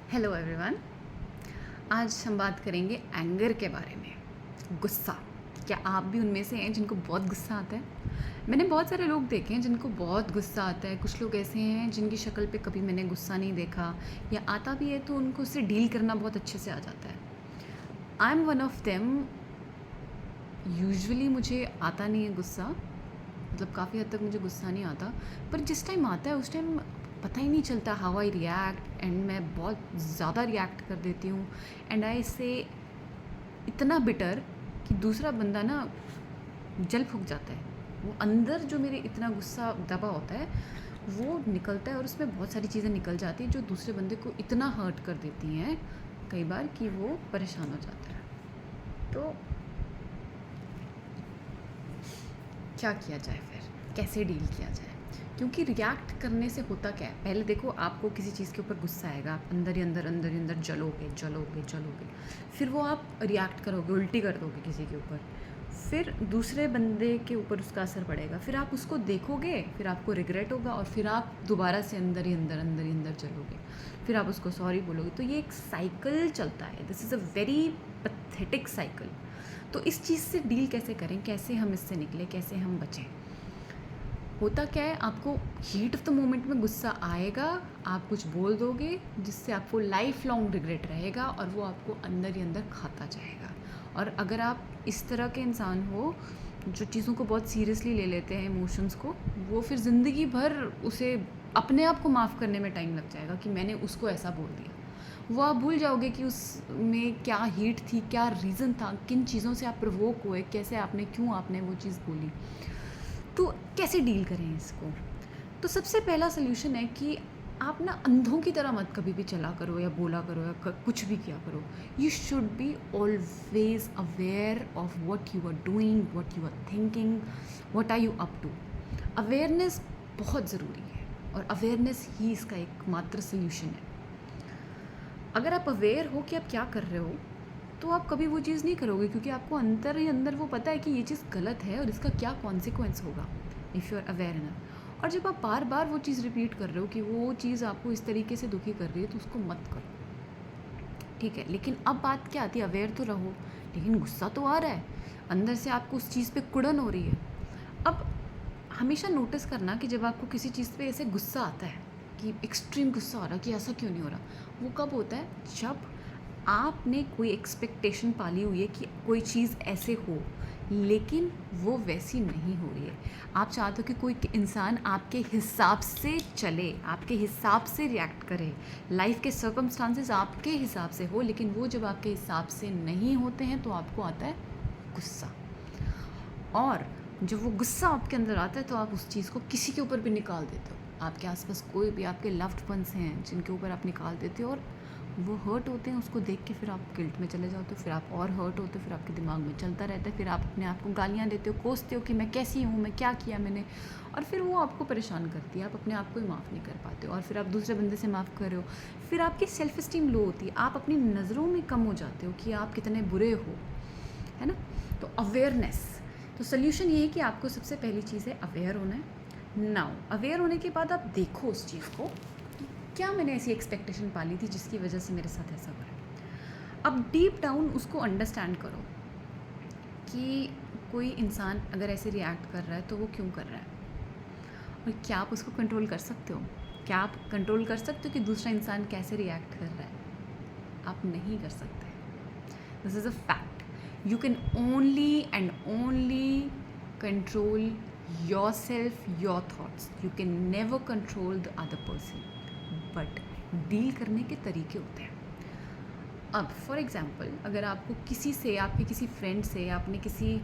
Hello everyone. आज हम बात करेंगे एंगर के बारे में। गुस्सा। क्या आप भी उनमें से हैं जिनको बहुत गुस्सा आता है? मैंने बहुत सारे लोग देखे हैं जिनको बहुत गुस्सा आता है। कुछ लोग ऐसे हैं जिनकी शक्ल पे कभी मैंने गुस्सा नहीं देखा, या आता भी है तो उनको उससे डील करना बहुत अच्छे से आ जाता है। I am one of them. Usually मुझे आता नहीं है गुस्सा, मतलब काफ़ी हद तक मुझे गुस्सा नहीं आता, पर जिस टाइम आता है उस टाइम पता ही नहीं चलता हाउ आई रिएक्ट, एंड मैं बहुत ज़्यादा रिएक्ट कर देती हूँ। एंड आई से इतना बिटर कि दूसरा बंदा ना जल फूक जाता है। वो अंदर जो मेरे इतना गुस्सा दबा होता है वो निकलता है, और उसमें बहुत सारी चीज़ें निकल जाती हैं जो दूसरे बंदे को इतना हर्ट कर देती हैं कई बार कि वो परेशान हो जाता है। तो क्या किया जाए फिर, कैसे डील किया जाए? क्योंकि रिएक्ट करने से होता क्या है, पहले देखो, आपको किसी चीज़ के ऊपर गुस्सा आएगा, आप अंदर ही अंदर जलोगे जलोगे जलोगे, फिर वो आप रिएक्ट करोगे, उल्टी कर दोगे किसी के ऊपर, फिर दूसरे बंदे के ऊपर उसका असर पड़ेगा, फिर आप उसको देखोगे, फिर आपको रिग्रेट होगा, और फिर आप दोबारा से अंदर ही अंदर जलोगे, फिर आप उसको सॉरी बोलोगे। तो ये एक साइकिल चलता है। This is a very pathetic cycle. तो इस चीज़ से डील कैसे करें, कैसे हम इससे निकलें, कैसे हम बचें? होता क्या है, आपको हीट ऑफ द मोमेंट में गुस्सा आएगा, आप कुछ बोल दोगे जिससे आपको लाइफ लॉन्ग रिग्रेट रहेगा, और वो आपको अंदर ही अंदर खाता जाएगा। और अगर आप इस तरह के इंसान हो जो चीज़ों को बहुत सीरियसली ले लेते हैं, इमोशंस को, वो फिर ज़िंदगी भर उसे अपने आप को माफ़ करने में टाइम लग जाएगा कि मैंने उसको ऐसा बोल दिया। वो आप भूल जाओगे कि उसमें क्या हीट थी, क्या रीज़न था, किन चीज़ों से आप प्रवोक हुए, कैसे आपने, क्यों आपने वो चीज़ बोली। तो कैसे डील करें इसको? तो सबसे पहला सल्यूशन है कि आप ना अंधों की तरह मत कभी भी चला करो या बोला करो या कुछ भी किया करो। You should be always aware of what you are doing, what you are thinking, what are you up to. Awareness बहुत ज़रूरी है, और अवेयरनेस ही इसका एकमात्र सल्यूशन है। अगर आप अवेयर हो कि आप क्या कर रहे हो, तो आप कभी वो चीज़ नहीं करोगे, क्योंकि आपको अंदर ही अंदर वो पता है कि ये चीज़ गलत है और इसका क्या कॉन्सिक्वेंस होगा, if you are aware enough. और जब आप बार बार वो चीज़ रिपीट कर रहे हो कि वो चीज़ आपको इस तरीके से दुखी कर रही है, तो उसको मत करो, ठीक है। लेकिन अब बात क्या आती है, अवेयर तो रहो, लेकिन गुस्सा तो आ रहा है, अंदर से आपको उस चीज़ पे कुड़न हो रही है। अब हमेशा नोटिस करना कि जब आपको किसी चीज़ पे ऐसे गुस्सा आता है कि एक्सट्रीम गुस्सा आ रहा, कि ऐसा क्यों नहीं हो रहा, वो कब होता है, जब आपने कोई एक्सपेक्टेशन पाली हुई है कि कोई चीज़ ऐसे हो, लेकिन वो वैसी नहीं हो रही है। आप चाहते हो कि कोई इंसान आपके हिसाब से चले, आपके हिसाब से रिएक्ट करे, लाइफ के सर्कमस्टांसेस आपके हिसाब से हो, लेकिन वो जब आपके हिसाब से नहीं होते हैं तो आपको आता है गुस्सा। और जब वो गुस्सा आपके अंदर आता है तो आप उस चीज़ को किसी के ऊपर भी निकाल देते हो। आपके आसपास कोई भी आपके लव्ड वंस हैं जिनके ऊपर आप निकाल देते हो, और वो हर्ट होते हैं, उसको देख के फिर आप गिल्ट में चले जाते हो, फिर आप और हर्ट होते हो, फिर आपके दिमाग में चलता रहता है, फिर आप अपने आप को गालियाँ देते हो, कोसते हो कि मैं कैसी हूँ, मैं क्या किया मैंने, और फिर वो आपको परेशान करती है, आप अपने आप को ही माफ़ नहीं कर पाते हो, और फिर आप दूसरे बंदे से माफ़ कर रहे हो, फिर आपकी सेल्फ इस्टीम लो होती है, आप अपनी नज़रों में कम हो जाते हो कि आप कितने बुरे हो, है ना। तो अवेयरनेस, तो सोल्यूशन ये है कि आपको सबसे पहली चीज़ है अवेयर होना है। नाउ अवेयर होने के बाद आप देखो उस चीज़ को, क्या मैंने ऐसी एक्सपेक्टेशन पाली थी जिसकी वजह से मेरे साथ ऐसा हो रहा है। अब डीप डाउन उसको अंडरस्टैंड करो कि कोई इंसान अगर ऐसे रिएक्ट कर रहा है तो वो क्यों कर रहा है, और क्या आप उसको कंट्रोल कर सकते हो? क्या आप कंट्रोल कर सकते हो कि दूसरा इंसान कैसे रिएक्ट कर रहा है? आप नहीं कर सकते। This is a fact. You can only and only control yourself, your thoughts. You can never control the other person. But deal करने के तरीके होते हैं। अब फॉर एग्ज़ाम्पल, अगर आपको किसी से, आपके किसी फ्रेंड से, आपने किसी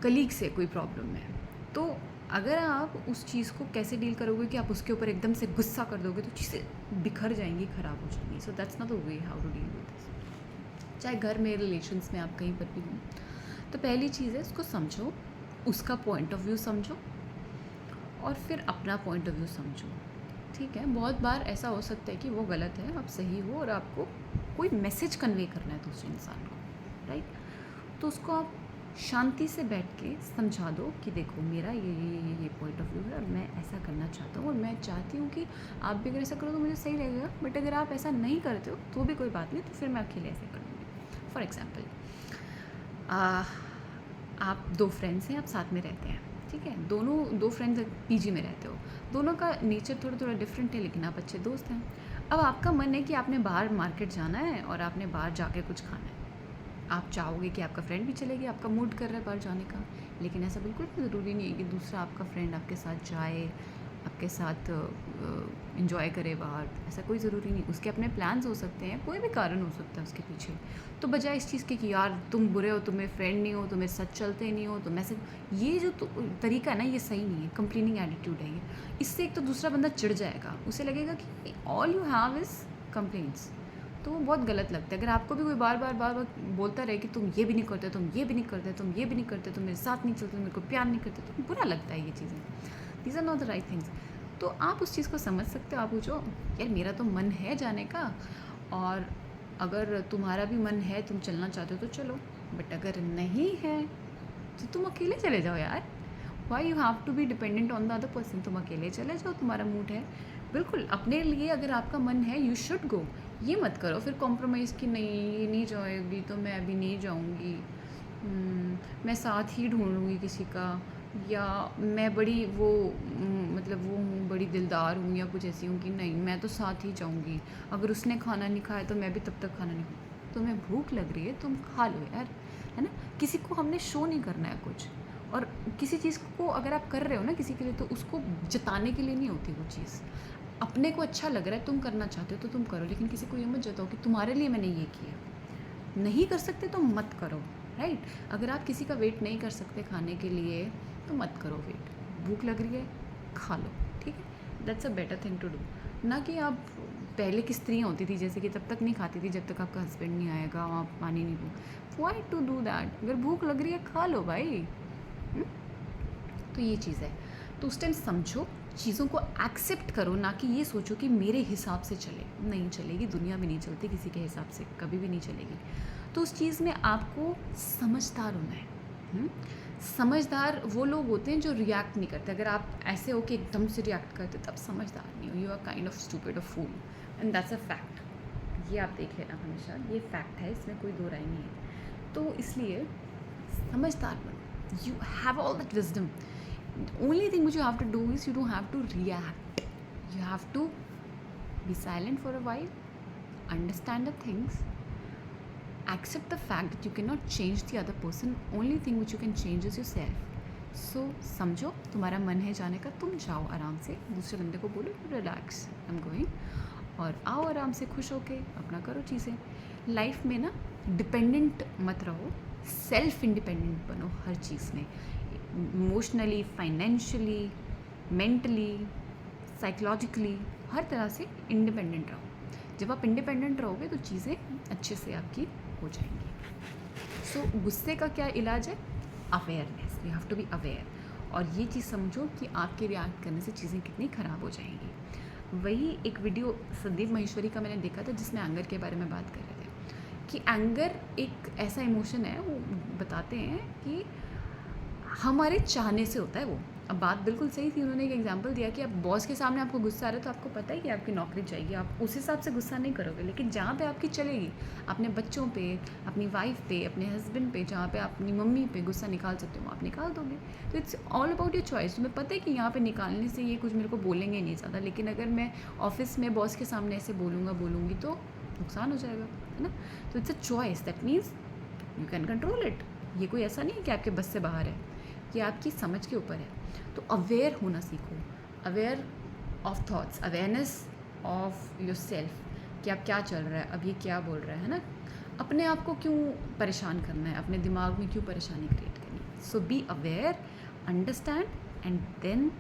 कलीग से कोई प्रॉब्लम है, तो अगर आप उस चीज़ को कैसे डील करोगे कि आप उसके ऊपर एकदम से गुस्सा कर दोगे तो चीज़ें बिखर जाएंगी, ख़राब हो जाएंगी। So that's not the way how to deal with this. चाहे घर में, रिलेशंस में, आप कहीं पर भी हों, तो पहली चीज़ है उसको समझो, उसका पॉइंट ऑफ व्यू समझो, और फिर अपना पॉइंट ऑफ व्यू समझो, ठीक है। बहुत बार ऐसा हो सकता है कि वो गलत है, आप सही हो, और आपको कोई मैसेज कन्वे करना है दूसरे इंसान को, राइट। तो उसको आप शांति से बैठ के समझा दो कि देखो मेरा ये पॉइंट ऑफ व्यू है और मैं ऐसा करना चाहता हूँ और मैं चाहती हूँ कि आप भी अगर ऐसा करो तो मुझे सही लगेगा, बट अगर आप ऐसा नहीं करते हो तो भी कोई बात नहीं, तो फिर मैं अकेले ऐसे करूँगी। फॉर एग्ज़ाम्पल, आप 2 फ्रेंड्स हैं, आप साथ में रहते हैं, ठीक है, दोनों 2 फ्रेंड्स पीजी में रहते हो, दोनों का नेचर थोड़ा थोड़ा डिफरेंट है, लेकिन आप अच्छे दोस्त हैं। अब आपका मन है कि आपने बाहर मार्केट जाना है और आपने बाहर जाके कुछ खाना है। आप चाहोगे कि आपका फ्रेंड भी चलेगी, आपका मूड कर रहा है बाहर जाने का, लेकिन ऐसा बिल्कुल भी ज़रूरी नहीं है कि दूसरा आपका फ्रेंड आपके साथ जाए, आपके साथ एंजॉय करे बाहर, ऐसा कोई ज़रूरी नहीं। उसके अपने प्लान्स हो सकते हैं, कोई भी कारण हो सकता है उसके पीछे। तो बजाय इस चीज़ के कि यार तुम बुरे हो, तुम्हें फ्रेंड नहीं हो, तुम्हें सच चलते नहीं हो, तो मैसेज, ये जो तरीका है ना, ये सही नहीं है, कंप्लेनिंग एटीट्यूड है ये। इससे एक तो दूसरा बंदा चिढ़ जाएगा, उसे लगेगा कि all you have is complaints, तो वो बहुत गलत लगता है। अगर आपको भी कोई बार बार बोलता रहे कि तुम ये भी नहीं करते, तुम ये भी नहीं करते, तुम ये भी नहीं करते, तुम मेरे साथ नहीं चलते, तुम मेरे को प्यार नहीं करते, तो बुरा लगता है ये चीज़ें। These are not the right things. तो आप उस चीज़ को समझ सकते हो, आप पूछो यार मेरा तो मन है जाने का, और अगर तुम्हारा भी मन है, तुम चलना चाहते हो तो चलो, बट अगर नहीं है तो तुम अकेले चले जाओ यार। Why you have to be dependent on the other person, तुम अकेले चले जाओ, तुम्हारा मूड है, बिल्कुल अपने लिए अगर आपका मन है यू शुड गो। ये मत करो फिर कॉम्प्रोमाइज़ कि नहीं ये नहीं जाएगी तो मैं अभी नहीं जाऊँगी, मैं साथ ही ढूंढूँगी किसी का, या मैं बड़ी वो मतलब वो हूँ, बड़ी दिलदार हूँ या कुछ ऐसी हूँ कि नहीं मैं तो साथ ही जाऊँगी, अगर उसने खाना नहीं खाया तो मैं भी तब तक खाना नहीं खाऊँ। तुम्हें भूख लग रही है तुम खा लो यार, है ना। किसी को हमने शो नहीं करना है कुछ, और किसी चीज़ को अगर आप कर रहे हो ना किसी के लिए, तो उसको जताने के लिए नहीं होती वो चीज़। अपने को अच्छा लग रहा है, तुम करना चाहते हो तो तुम करो, लेकिन किसी को ये मत जताओ कि तुम्हारे लिए मैंने ये किया। नहीं कर सकते तो मत करो, राइट। अगर आप किसी का वेट नहीं कर सकते खाने के लिए तो मत करो वेट, भूख लग रही है खा लो, ठीक है, that's a better thing to do. ना कि आप पहले की स्त्रियाँ होती थी जैसे कि तब तक नहीं खाती थी जब तक आपका हस्बैंड नहीं आएगा, आप पानी नहीं पी, व्हाई टू डू दैट। अगर भूख लग रही है खा लो भाई। तो ये चीज़ है, तो उस टाइम समझो, चीज़ों को एक्सेप्ट करो, ना कि ये सोचो कि मेरे हिसाब से चले, नहीं चलेगी, दुनिया में नहीं चलती किसी के हिसाब से, कभी भी नहीं चलेगी। तो उस चीज़ में आपको समझदार होना है। समझदार वो लोग होते हैं जो रिएक्ट नहीं करते। अगर आप ऐसे हो कि एकदम से रिएक्ट करते तब समझदार नहीं हो, you are kind of stupid और fool, and that's a fact. ये आप देख लेना हमेशा, ये फैक्ट है, इसमें कोई दो राय नहीं है। तो इसलिए समझदार बनो, you have all that wisdom. only thing which you have to do is you don't have to react, you have to be silent for a while, understand the things, accept the fact that you cannot change the other person, only thing which you can change is yourself। so समझो तुम्हारा मन है जाने का, तुम जाओ आराम से, दूसरे बंदे को बोलो रिलैक्स आई एम गोइंग, और आओ आराम से खुश होके अपना करो चीज़ें। लाइफ में ना डिपेंडेंट मत रहो, सेल्फ इंडिपेंडेंट बनो हर चीज़ में, इमोशनली, फाइनेंशियली, मेंटली, साइकोलॉजिकली, हर तरह से इंडिपेंडेंट रहो। जब आप इंडिपेंडेंट रहोगे तो चीज़ें अच्छे से आपकी हो जाएंगी। सो गुस्से का क्या इलाज है? Awareness, you have to be aware, और ये चीज़ समझो कि आपके रिएक्ट करने से चीज़ें कितनी ख़राब हो जाएंगी। वही एक वीडियो संदीप महेश्वरी का मैंने देखा था जिसमें एंगर के बारे में बात कर रहे थे कि एंगर एक ऐसा इमोशन है, वो बताते हैं कि हमारे चाहने से होता है वो। अब बात बिल्कुल सही थी, उन्होंने एक एग्जांपल दिया कि आप बॉस के सामने आपको गुस्सा आ रहा है तो आपको पता है कि आपकी नौकरी जाएगी, आप उस हिसाब से गुस्सा नहीं करोगे, लेकिन जहाँ पे आपकी चलेगी, अपने बच्चों पे, अपनी वाइफ पे, अपने हस्बैंड पे, जहाँ पे आप अपनी मम्मी पे गुस्सा निकाल सकते हो आप निकाल दोगे। तो it's all about your choice. तुम्हें पता है कि यहाँ पे निकालने से ये कुछ मेरे को बोलेंगे नहीं ज़्यादा, लेकिन अगर मैं ऑफिस में बॉस के सामने ऐसे बोलूँगी तो नुकसान हो जाएगा, है ना। तो it's a choice, that means you can control it. ये कोई ऐसा नहीं है कि आपके बस से बाहर है, ये आपकी समझ के ऊपर है। तो अवेयर होना सीखो, aware of thoughts, awareness of your self, कि आप क्या चल रहा है, अब ये क्या बोल रहा है ना। अपने आप को क्यों परेशान करना है, अपने दिमाग में क्यों परेशानी क्रिएट करनी है। So be aware, understand, and then